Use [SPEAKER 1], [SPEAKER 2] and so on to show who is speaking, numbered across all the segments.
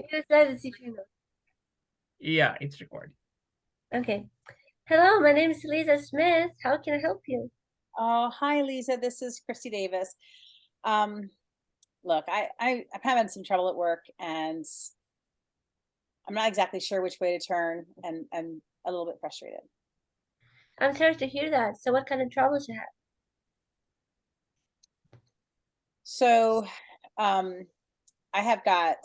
[SPEAKER 1] Yes, that is if you know.
[SPEAKER 2] Yeah, it's recording.
[SPEAKER 1] Okay. Hello, my name is Lisa Smith. How can I help you?
[SPEAKER 3] Oh, hi, Lisa. This is Christy Davis. Um, Look, I'm having some trouble at work, and I'm not exactly sure which way to turn, and I'm a little bit frustrated.
[SPEAKER 1] I'm sorry to hear that. So what kind of troubles you have?
[SPEAKER 3] So, um, I have got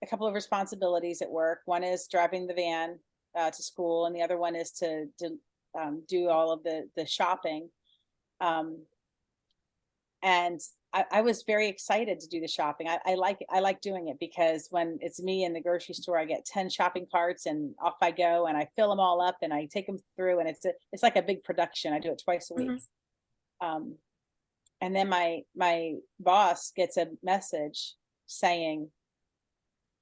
[SPEAKER 3] a couple of responsibilities at work. One is driving the van to school, and the other one is to do all of the shopping. Um, and I was very excited to do the shopping. I like doing it because when it's me in the grocery store, I get 10 shopping carts and off I go and I fill them all up and I take them through, and it's like a big production. I do it twice a week.
[SPEAKER 1] Hmm.
[SPEAKER 3] Um, and then my boss gets a message saying,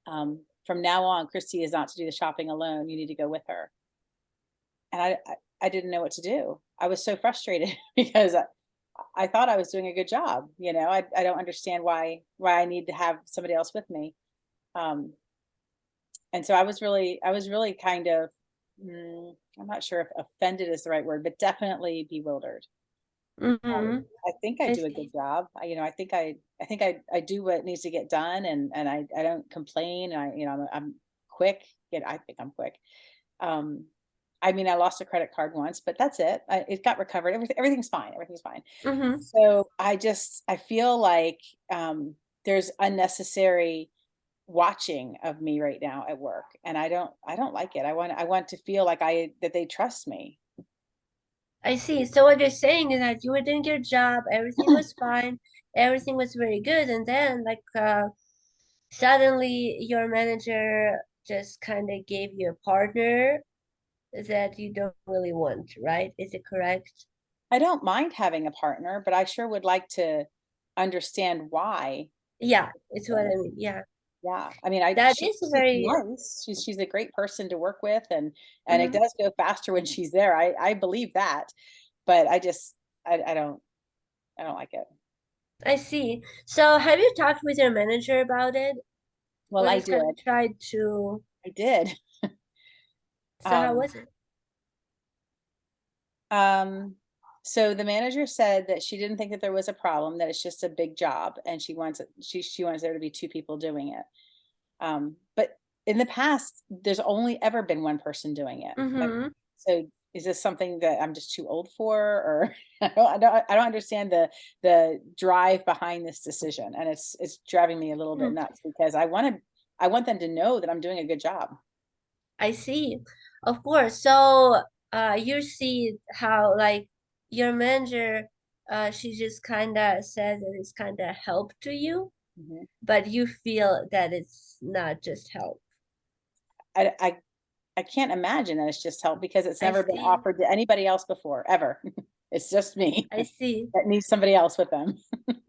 [SPEAKER 3] from now on, Christy is not to do the shopping alone. You need to go with her. And I didn't know what to do. I was so frustrated because I thought I was doing a good job. I don't understand why I need to have somebody else with me. Um, and so I was really kind of, I'm not sure if offended is the right word, but definitely bewildered.
[SPEAKER 1] Mm-hmm.
[SPEAKER 3] I think I
[SPEAKER 1] I
[SPEAKER 3] do a good
[SPEAKER 1] see.
[SPEAKER 3] job. I do what needs to get done, and I don't complain. I'm quick. I think I'm quick. Um, I mean, I lost a credit card once, but that's it. It got recovered. Everything's fine. Everything's fine.
[SPEAKER 1] Mm-hmm.
[SPEAKER 3] So I feel like there's unnecessary watching of me right now at work, and I don't like it. I want to feel like that they trust me.
[SPEAKER 1] I see. So what you're saying is that you were doing your job, everything was fine, everything was very good, and then suddenly your manager just kind of gave you a partner that you don't really want, right? Is it correct?
[SPEAKER 3] I don't mind having a partner, but I sure would like to understand why.
[SPEAKER 1] Yeah, it's what I mean. Yeah.
[SPEAKER 3] Yeah, I mean, I
[SPEAKER 1] That is
[SPEAKER 3] she's
[SPEAKER 1] very
[SPEAKER 3] nice. She's a great person to work with, and it
[SPEAKER 1] mhm.
[SPEAKER 3] does go faster when she's there. I believe that, but I don't like it.
[SPEAKER 1] I see. So have you talked with your manager about it?
[SPEAKER 3] Well,
[SPEAKER 1] Or
[SPEAKER 3] I
[SPEAKER 1] just kind
[SPEAKER 3] did.
[SPEAKER 1] of tried to,
[SPEAKER 3] I did.
[SPEAKER 1] so how
[SPEAKER 3] Um,
[SPEAKER 1] was it?
[SPEAKER 3] um, so the manager said that she didn't think that there was a problem, that it's just a big job, and she wants there to be two people doing it. But in the past, there's only ever been one person doing it.
[SPEAKER 1] Mm-hmm.
[SPEAKER 3] So is this something that I'm just too old for, or I don't understand the drive behind this decision, and it's driving me a little bit nuts because I want them to know that I'm doing a good job.
[SPEAKER 1] I see. Of course. So you see how like your manager she just kind of said that it's kind of help to you,
[SPEAKER 3] Mhm.
[SPEAKER 1] but you feel that it's not just help.
[SPEAKER 3] I can't imagine that it's just help because it's
[SPEAKER 1] I
[SPEAKER 3] never been
[SPEAKER 1] see.
[SPEAKER 3] offered to anybody else before, ever. It's just me
[SPEAKER 1] I see.
[SPEAKER 3] that needs somebody else with them.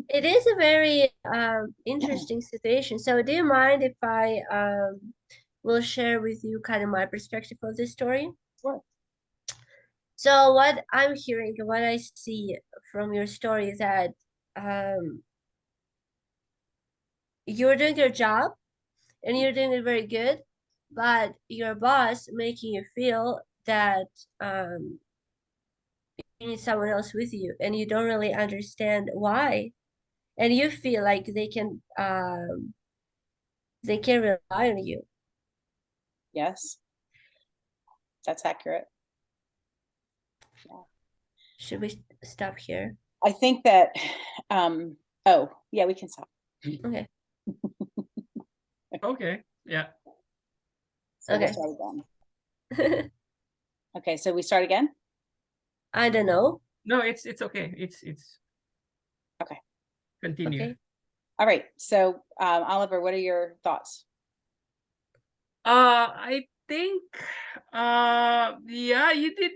[SPEAKER 1] It is a very interesting situation. So do you mind if I will share with you kind of my perspective of this story?
[SPEAKER 3] Sure.
[SPEAKER 1] So what I'm hearing, what I see from your story is that um, you're doing your job and you're doing it very good, but your boss making you feel that you need someone else with you and you don't really understand why. And you feel like they can rely on you.
[SPEAKER 3] Yes, that's accurate. Yeah.
[SPEAKER 1] Should we stop here?
[SPEAKER 3] I think that, oh, yeah, we can stop.
[SPEAKER 1] Okay.
[SPEAKER 2] Okay. Yeah.
[SPEAKER 3] So we'll
[SPEAKER 1] Okay.
[SPEAKER 3] start again. Okay, so we start again?
[SPEAKER 1] I don't know.
[SPEAKER 2] No, it's okay. It's
[SPEAKER 3] Okay.
[SPEAKER 2] continue.
[SPEAKER 1] Okay.
[SPEAKER 3] All right. So, Oliver, what are your thoughts?
[SPEAKER 2] I think yeah, you did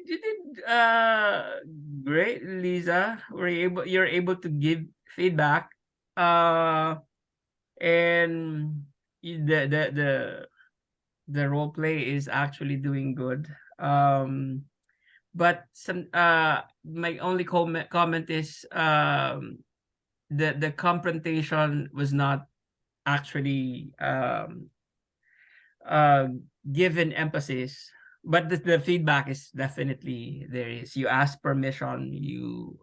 [SPEAKER 2] great, Lisa. You're able to give feedback. Uh and the the role play is actually doing good. But my only comment is the confrontation was not actually given emphasis, but the feedback is definitely there is. You ask permission, you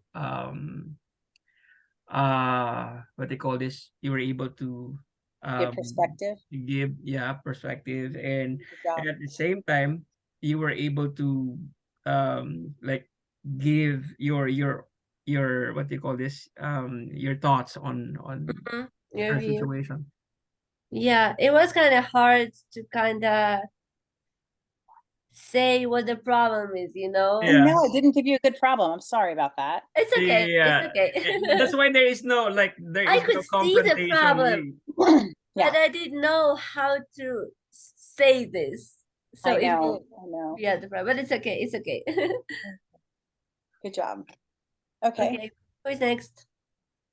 [SPEAKER 2] what they call this, you were able to
[SPEAKER 3] Give
[SPEAKER 2] um
[SPEAKER 3] perspective.
[SPEAKER 2] give, yeah, perspective, and
[SPEAKER 3] Good job.
[SPEAKER 2] at the same time you were able to like give your what do you call this, your thoughts on
[SPEAKER 1] Mhm. Your
[SPEAKER 2] her
[SPEAKER 1] view.
[SPEAKER 2] situation.
[SPEAKER 1] Yeah, it was kind of hard to kind of say what the problem is, you
[SPEAKER 3] I
[SPEAKER 1] know?
[SPEAKER 2] Yeah.
[SPEAKER 3] know I didn't give you a good problem. I'm sorry about that.
[SPEAKER 1] It's okay. It's
[SPEAKER 2] Yeah,
[SPEAKER 1] okay.
[SPEAKER 2] that's why there is no, like, there
[SPEAKER 1] I
[SPEAKER 2] is
[SPEAKER 1] could
[SPEAKER 2] no
[SPEAKER 1] see the
[SPEAKER 2] confrontation.
[SPEAKER 1] problem,
[SPEAKER 3] Yeah,
[SPEAKER 1] but I didn't know how to say this. So
[SPEAKER 3] I
[SPEAKER 1] it
[SPEAKER 3] know.
[SPEAKER 1] will
[SPEAKER 3] I know.
[SPEAKER 1] be at the problem, but it's okay. It's okay.
[SPEAKER 3] Good job. Okay.
[SPEAKER 1] Okay, who's next?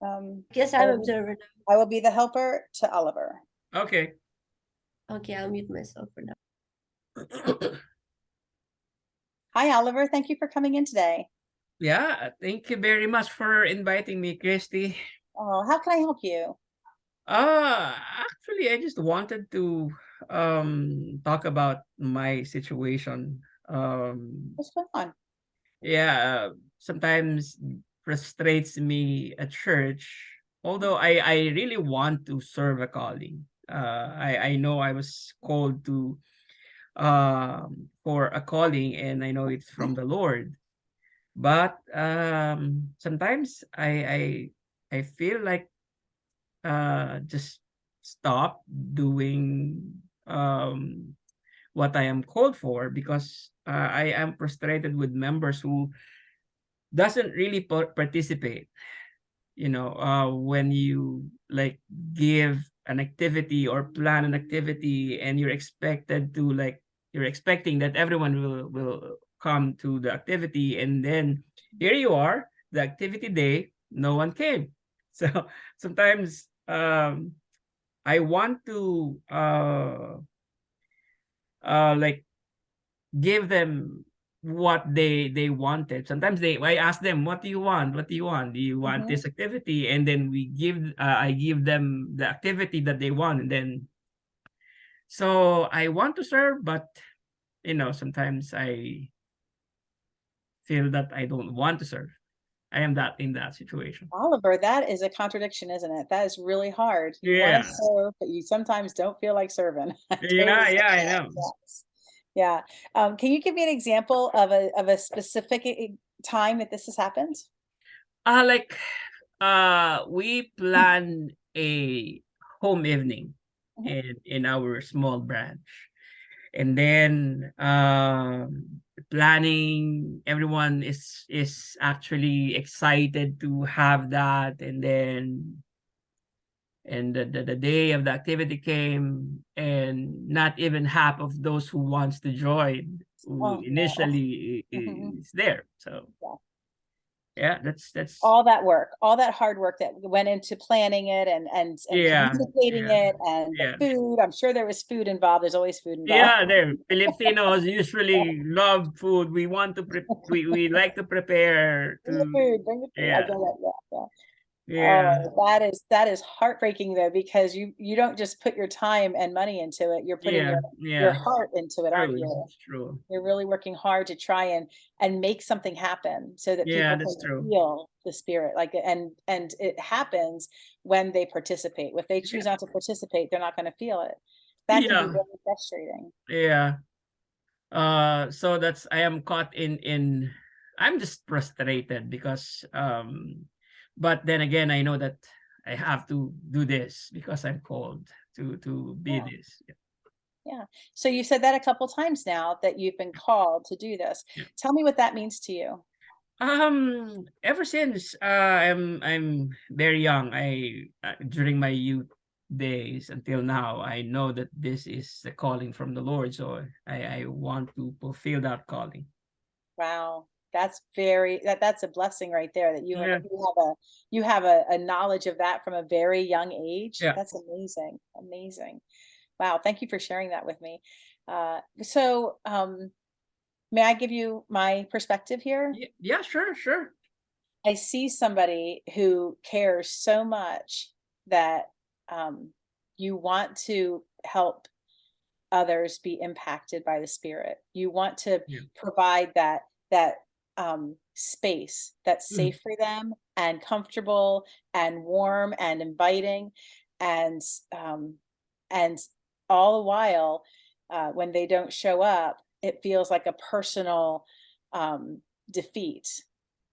[SPEAKER 3] Um,
[SPEAKER 1] Guess
[SPEAKER 3] I
[SPEAKER 1] I'm
[SPEAKER 3] will be,
[SPEAKER 1] observer
[SPEAKER 3] I will be the helper to Oliver.
[SPEAKER 2] Okay.
[SPEAKER 1] now. Okay, I'll mute myself for now.
[SPEAKER 3] Hi, Oliver. Thank you for coming in today.
[SPEAKER 2] Yeah, thank you very much for inviting me, Christy.
[SPEAKER 3] Oh, how can I help you?
[SPEAKER 2] Actually, I just wanted to talk about my situation.
[SPEAKER 3] What's going on?
[SPEAKER 2] Yeah, sometimes frustrates me at church, although I really want to serve a calling. I know I was called to for a calling, and I know it's from the Lord. But sometimes I feel like just stop doing what I am called for, because I am frustrated with members who doesn't really participate. When you, like, give an activity or plan an activity, and you're expecting that everyone will come to the activity, and then here you are, the activity day, no one came. So sometimes I want to like, give them what they wanted. Sometimes I ask them, what do you want? What do you want? Do you want
[SPEAKER 3] Mm-hmm.
[SPEAKER 2] this activity? And then I give them the activity that they want. And then, so I want to serve, but sometimes I feel that I don't want to serve. I am that in that situation.
[SPEAKER 3] Oliver, that is a contradiction, isn't it? That is really hard. You want to
[SPEAKER 2] Yeah.
[SPEAKER 3] serve, but you sometimes don't feel like serving. I totally
[SPEAKER 2] Yeah,
[SPEAKER 3] get
[SPEAKER 2] yeah, I
[SPEAKER 3] that.
[SPEAKER 2] know.
[SPEAKER 3] Yes. Yeah. Can you give me an example of a specific time that this has happened?
[SPEAKER 2] Like, we plan a home evening
[SPEAKER 3] Mhm.
[SPEAKER 2] in our small branch. And then planning, everyone is actually excited to have that. And then, the day of the activity came, and not even half of those who wants to join, who
[SPEAKER 3] Oh no.
[SPEAKER 2] initially
[SPEAKER 3] Mhm.
[SPEAKER 2] is there. So
[SPEAKER 3] Yeah.
[SPEAKER 2] yeah, that's
[SPEAKER 3] All that work, all that hard work that went into planning it and
[SPEAKER 2] yeah,
[SPEAKER 3] communicating
[SPEAKER 2] yeah,
[SPEAKER 3] it and the
[SPEAKER 2] yeah.
[SPEAKER 3] food. I'm sure there was food involved. There's always food involved.
[SPEAKER 2] Yeah, there. Filipinos usually love food. We like to prepare
[SPEAKER 3] Bring the
[SPEAKER 2] to.
[SPEAKER 3] food, bring the food. I
[SPEAKER 2] Yeah,
[SPEAKER 3] get it. Yeah, yeah.
[SPEAKER 2] yeah,
[SPEAKER 3] Oh, that is heartbreaking though, because you don't just put your time and money into it. You're putting
[SPEAKER 2] yeah,
[SPEAKER 3] your
[SPEAKER 2] yeah.
[SPEAKER 3] heart into it, aren't
[SPEAKER 2] True,
[SPEAKER 3] you?
[SPEAKER 2] it's true.
[SPEAKER 3] You're really working hard to try and make something happen so that
[SPEAKER 2] Yeah,
[SPEAKER 3] people
[SPEAKER 2] that's
[SPEAKER 3] can
[SPEAKER 2] true.
[SPEAKER 3] feel the spirit. Like and it happens when they participate. If they
[SPEAKER 2] Yeah,
[SPEAKER 3] choose not to participate, they're not going to feel it. That can be
[SPEAKER 2] yeah,
[SPEAKER 3] really frustrating.
[SPEAKER 2] yeah. So that's, I am caught in. I'm just frustrated because but then again, I know that I have to do this because I'm called to be
[SPEAKER 3] Yeah.
[SPEAKER 2] this.
[SPEAKER 3] Yeah. So you said that a couple times now that you've been called to do this.
[SPEAKER 2] Yeah.
[SPEAKER 3] Tell me what that means to you.
[SPEAKER 2] Ever since I'm very young, I during my youth days until now, I know that this is the calling from the Lord, so I want to fulfill that calling.
[SPEAKER 3] Wow. That's very that's a blessing right there that
[SPEAKER 2] Yeah,
[SPEAKER 3] you have a knowledge of that from a very young age.
[SPEAKER 2] yeah,
[SPEAKER 3] That's amazing. Amazing. Wow. Thank you for sharing that with me. So may I give you my perspective here?
[SPEAKER 2] yeah, yeah. Sure, sure.
[SPEAKER 3] I see somebody who cares so much that you want to help others be impacted by the Spirit. You want to
[SPEAKER 2] Yeah.
[SPEAKER 3] provide that space that's safe for them and comfortable and warm and inviting, and um, and all the while, when they don't show up, it feels like a personal defeat.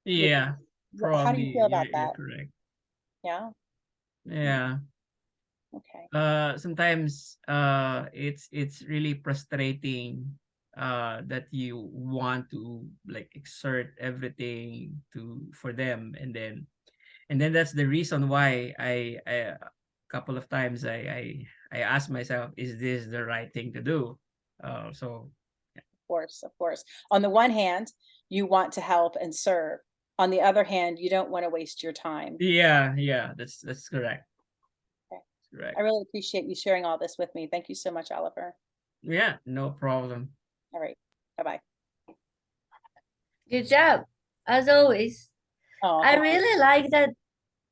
[SPEAKER 2] Yeah,
[SPEAKER 3] How do you
[SPEAKER 2] probably
[SPEAKER 3] feel about
[SPEAKER 2] you're
[SPEAKER 3] that?
[SPEAKER 2] correct.
[SPEAKER 3] Yeah.
[SPEAKER 2] Yeah.
[SPEAKER 3] Okay.
[SPEAKER 2] Sometimes it's really frustrating that you want to like exert everything to for them, and then that's the reason why I a couple of times I ask myself, is this the right thing to do? So
[SPEAKER 3] Course, of course. On the one hand, you want to help and serve. On the other hand, you don't want to waste your time.
[SPEAKER 2] yeah, yeah, that's correct.
[SPEAKER 3] Okay. I
[SPEAKER 2] Correct.
[SPEAKER 3] really appreciate you sharing all this with me. Thank you so much, Oliver.
[SPEAKER 2] Yeah, no problem.
[SPEAKER 3] All right. Bye-bye.
[SPEAKER 1] Good job, as always.
[SPEAKER 3] Oh,
[SPEAKER 1] I
[SPEAKER 3] thank you.
[SPEAKER 1] really like that.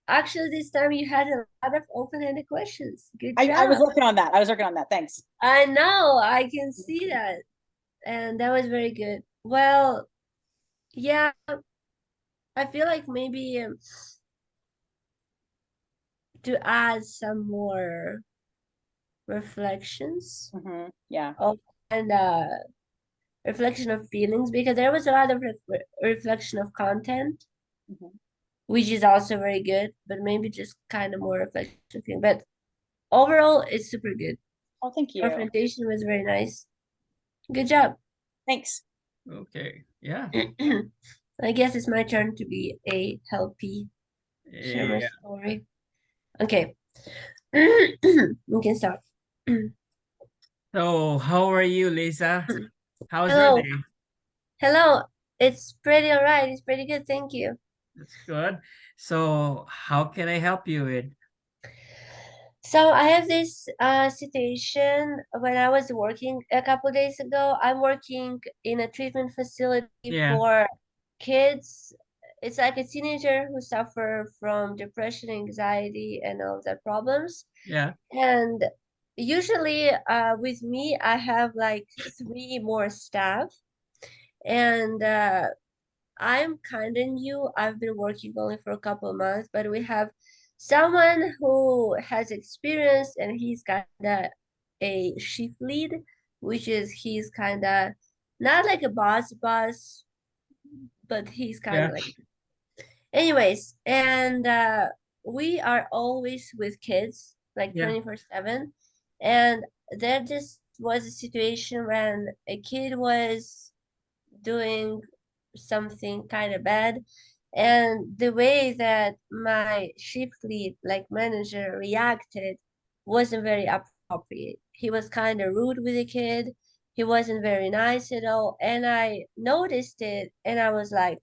[SPEAKER 1] Actually, this time you had a lot of open-ended questions. Good
[SPEAKER 3] I was
[SPEAKER 1] job.
[SPEAKER 3] working on that. I was working on that. Thanks.
[SPEAKER 1] I know, I can see that. And that was very good. Well, yeah, I feel like maybe to add some more reflections
[SPEAKER 3] Yeah.
[SPEAKER 1] of and reflection of feelings, because there was a lot of reflection of content,
[SPEAKER 3] Mhm.
[SPEAKER 1] which is also very good, but maybe just kind of more reflection of feeling. But overall, it's super good.
[SPEAKER 3] Oh, thank you.
[SPEAKER 1] Confrontation was very nice. Good job.
[SPEAKER 3] Thanks.
[SPEAKER 2] Okay. Yeah.
[SPEAKER 1] I guess it's my turn to be a helpy, share my
[SPEAKER 2] Yeah.
[SPEAKER 1] story. Okay. We can start.
[SPEAKER 2] So how are you, Lisa? How's your
[SPEAKER 1] Hello.
[SPEAKER 2] day?
[SPEAKER 1] Hello. It's pretty all right. It's pretty good. Thank you.
[SPEAKER 2] That's good. So how can I help you with?
[SPEAKER 1] So I have this situation when I was working a couple days ago. I'm working in a treatment facility
[SPEAKER 2] Yeah.
[SPEAKER 1] for kids. It's like a teenager who suffer from depression, anxiety, and all of that problems.
[SPEAKER 2] Yeah.
[SPEAKER 1] And usually, with me, I have like three more staff, and I'm kind of new. I've been working only for a couple of months, but we have someone who has experience, and he's kind of a shift lead, which is he's kind of not like a boss, but he's kind
[SPEAKER 2] Yeah.
[SPEAKER 1] of like. Anyways, and we are always with kids, like
[SPEAKER 2] Yeah.
[SPEAKER 1] 24/7, and there just was a situation when a kid was doing something kind of bad, and the way that my shift lead like manager reacted wasn't very appropriate. He was kind of rude with the kid. He wasn't very nice at all, and I noticed it, and I was like,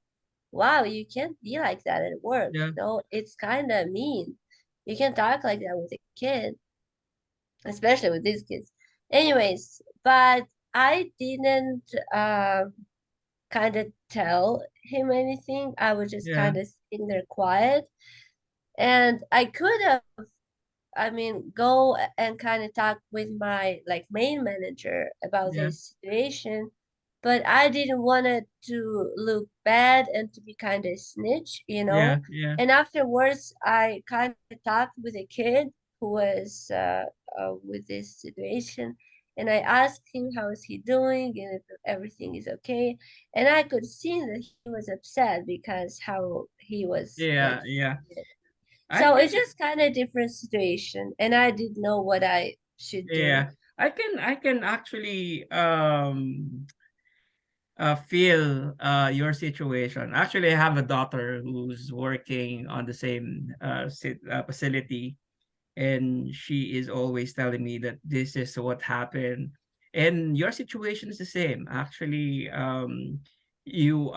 [SPEAKER 1] wow, you can't be like that at work.
[SPEAKER 2] Yeah.
[SPEAKER 1] No, it's kind of mean. You can't talk like that with a kid, especially with these kids. Anyways, but I didn't kind of tell him anything. I was just
[SPEAKER 2] Yeah.
[SPEAKER 1] kind of sitting there quiet. And I could have, I mean, go and kind of talk with my like main manager about
[SPEAKER 2] Yeah.
[SPEAKER 1] this situation, but I didn't want it to look bad and to be kind of snitch, you
[SPEAKER 2] Yeah.
[SPEAKER 1] know.
[SPEAKER 2] Yeah.
[SPEAKER 1] And afterwards, I kind of talked with a kid who was with this situation, and I asked him how is he doing and if everything is okay. And I could see that he was upset because how he was like
[SPEAKER 2] Yeah. Yeah. I
[SPEAKER 1] so
[SPEAKER 2] can
[SPEAKER 1] it's just kind of different situation, and I didn't know what I should do.
[SPEAKER 2] yeah. I can actually feel your situation. Actually, I have a daughter who's working on the same facility, and she is always telling me that this is what happened, and your situation is the same. Actually, you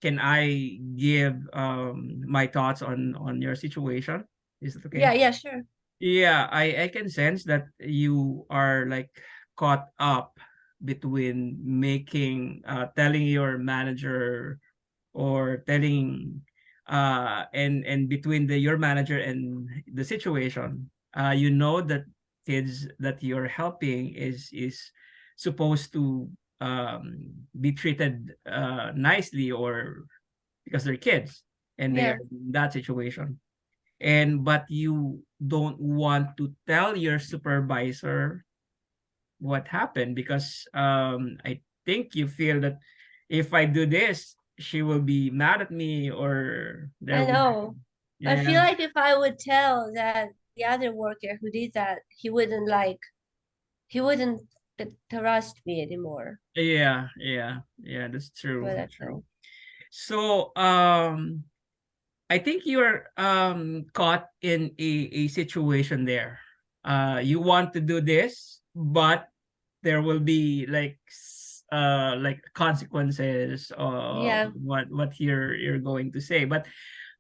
[SPEAKER 2] can I give my thoughts on your situation? Is it
[SPEAKER 1] Yeah,
[SPEAKER 2] okay?
[SPEAKER 1] yeah, sure.
[SPEAKER 2] Yeah, I can sense that you are like caught up between making telling your manager or telling and between the your manager and the situation. You know that kids that you're helping is supposed to be treated nicely, or because they're kids and they
[SPEAKER 1] Yeah,
[SPEAKER 2] are in that situation. And but you don't want to tell your supervisor what happened, because I think you feel that if I do this, she will be mad at me, or
[SPEAKER 1] I
[SPEAKER 2] there will
[SPEAKER 1] know. I feel
[SPEAKER 2] yeah,
[SPEAKER 1] like if I would tell that the other worker who did that, he wouldn't trust me anymore.
[SPEAKER 2] yeah, that's true,
[SPEAKER 1] But I
[SPEAKER 2] that's
[SPEAKER 1] don't
[SPEAKER 2] true.
[SPEAKER 1] know.
[SPEAKER 2] So I think you're caught in a situation there. You want to do this, but there will be like consequences of
[SPEAKER 1] Yeah,
[SPEAKER 2] what you're going to say. But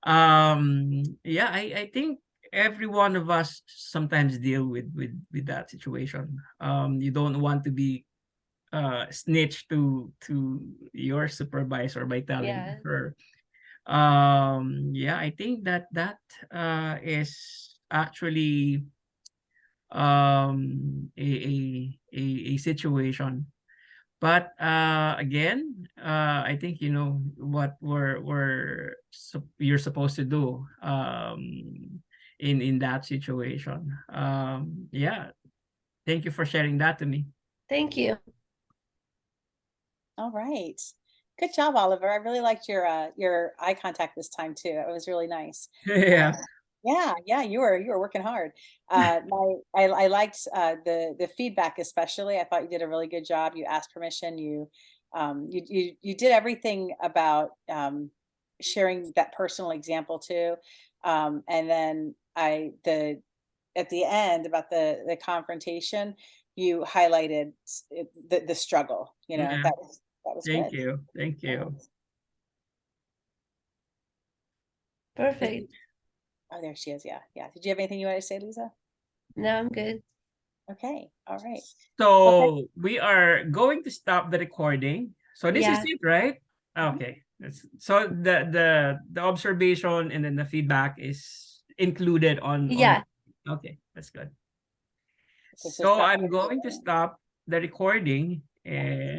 [SPEAKER 2] yeah, I think every one of us sometimes deal with that situation. You don't want to be snitch to your supervisor by telling
[SPEAKER 1] yeah.
[SPEAKER 2] her. Yeah, I think that is actually a situation. But again, I think you know what you're supposed to do in that situation. Yeah, thank you for sharing that to me.
[SPEAKER 1] Thank you.
[SPEAKER 3] All right. Good job, Oliver. I really liked your eye contact this time too. It was really nice.
[SPEAKER 2] Yeah.
[SPEAKER 3] Yeah, you were working hard. I liked the feedback especially. I thought you did a really good job. You asked permission. You did everything about sharing that personal example too. And then at the end about the confrontation, you highlighted the struggle. You know,
[SPEAKER 2] Yeah.
[SPEAKER 3] that was
[SPEAKER 2] Thank
[SPEAKER 3] good.
[SPEAKER 2] you. Thank
[SPEAKER 3] Yeah.
[SPEAKER 2] you.
[SPEAKER 1] Perfect.
[SPEAKER 3] Oh, there she is. Yeah, yeah. Did you have anything you wanted to say, Lisa?
[SPEAKER 1] No, I'm good.
[SPEAKER 3] Okay. All right. Well,
[SPEAKER 2] So we are going to stop the recording. So this is
[SPEAKER 1] Yeah,
[SPEAKER 2] it, right?
[SPEAKER 3] mhm.
[SPEAKER 2] Okay. So the observation and then the feedback is included on.
[SPEAKER 1] yeah.
[SPEAKER 2] Okay, that's good.
[SPEAKER 3] Okay, so
[SPEAKER 2] So
[SPEAKER 3] stop.
[SPEAKER 2] I'm going to stop the recording, and